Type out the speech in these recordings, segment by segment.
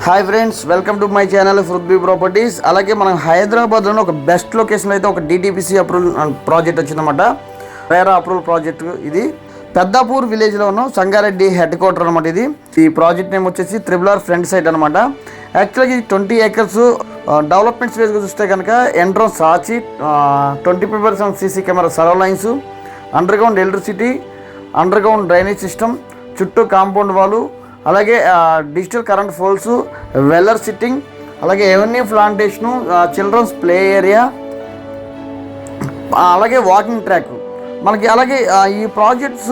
Hi friends, welcome to my channel Prithvi properties. అలాగే మనం హైదరాబాద్లోనే ఒక బెస్ట్ లొకేషన్లో అయితే ఒక డిటిపిసి అప్రూవల్ ప్రాజెక్ట్ వచ్చిందన్నమాట. రేరా అప్రూవల్ ప్రాజెక్ట్ ఇది పెద్దాపూర్ విలేజ్లో ఉన్న సంగారెడ్డి హెడ్ క్వార్టర్ అనమాట. ఈ ప్రాజెక్ట్ నేమ్ వచ్చేసి త్రిబుల్ ఆర్ ఫ్రంట్ సైట్ అనమాట. యాక్చువల్గా ఇది 20 acres. డెవలప్మెంట్స్ వేస్గా చూస్తే కనుక ఎంట్రన్స్ ఆచి 25% CC camera surveillance, underground electricity, underground drainage system, చుట్టూ కాంపౌండ్ వాళ్ళు, అలాగే డిజిటల్ కరెంట్ పోల్స్, వెల్లర్ సిట్టింగ్, అలాగే avenue plantation, children's play area, అలాగే వాకింగ్ ట్రాక్ మనకి. అలాగే ఈ ప్రాజెక్ట్స్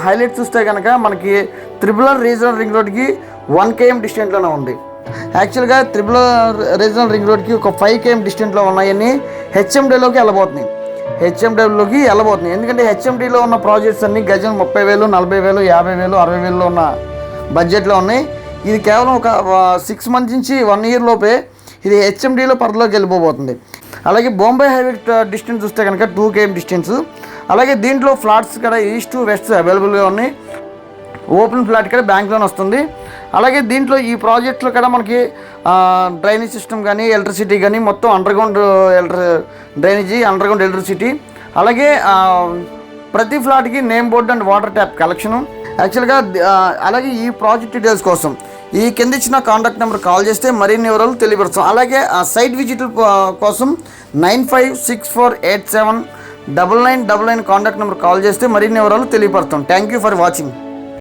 హైలైట్ చూస్తే కనుక మనకి త్రిబుల్ ఆర్ రీజనల్ రింగ్ రోడ్కి 1 km డిస్టెంట్లోనే ఉంది. యాక్చువల్గా త్రిబుల్ ఆర్ రీజనల్ రింగ్ రోడ్కి ఒక 5 km డిస్టెంట్లో ఉన్నాయని హెచ్ఎండిలోకి వెళ్ళబోతున్నాయి. ఎందుకంటే హెచ్ఎండిలో ఉన్న ప్రాజెక్ట్స్ అన్ని గజం 30,000, 40,000, 50,000, 60,000 ఉన్న బడ్జెట్లో ఉన్నాయి. ఇది కేవలం ఒక 6 months నుంచి 1 year లోపే ఇది హెచ్ఎండిలో పరిధిలోకి వెళ్ళిపోతుంది. అలాగే బొంబాయి హైవే డిస్టెన్స్ చూస్తే కనుక 2 km డిస్టెన్స్. అలాగే దీంట్లో ఫ్లాట్స్ కూడా ఈస్ట్ వెస్ట్ అవైలబుల్గా ఉన్నాయి. ఓపెన్ ఫ్లాట్ కూడా బ్యాంక్ లోన్ వస్తుంది. అలాగే దీంట్లో ఈ ప్రాజెక్ట్లో కూడా మనకి డ్రైనేజ్ సిస్టమ్ కానీ ఎలక్ట్రిసిటీ కానీ మొత్తం under ground drainage, under ground electricity, అలాగే ప్రతి ఫ్లాట్కి name board and water tap collection. యాక్చువల్గా అలాగే ఈ ప్రాజెక్ట్ డీటెయిల్స్ కోసం ఈ కింద ఇచ్చిన కాంటాక్ట్ నెంబర్ కాల్ చేస్తే మరిన్ని వివరాలు తెలియపరుస్తాం. అలాగే సైట్ విజిట్ కోసం 9564879999 కాంటాక్ట్ నెంబర్ కాల్ చేస్తే మరిన్ని వివరాలు తెలియపరుస్తాం. Thank you for watching.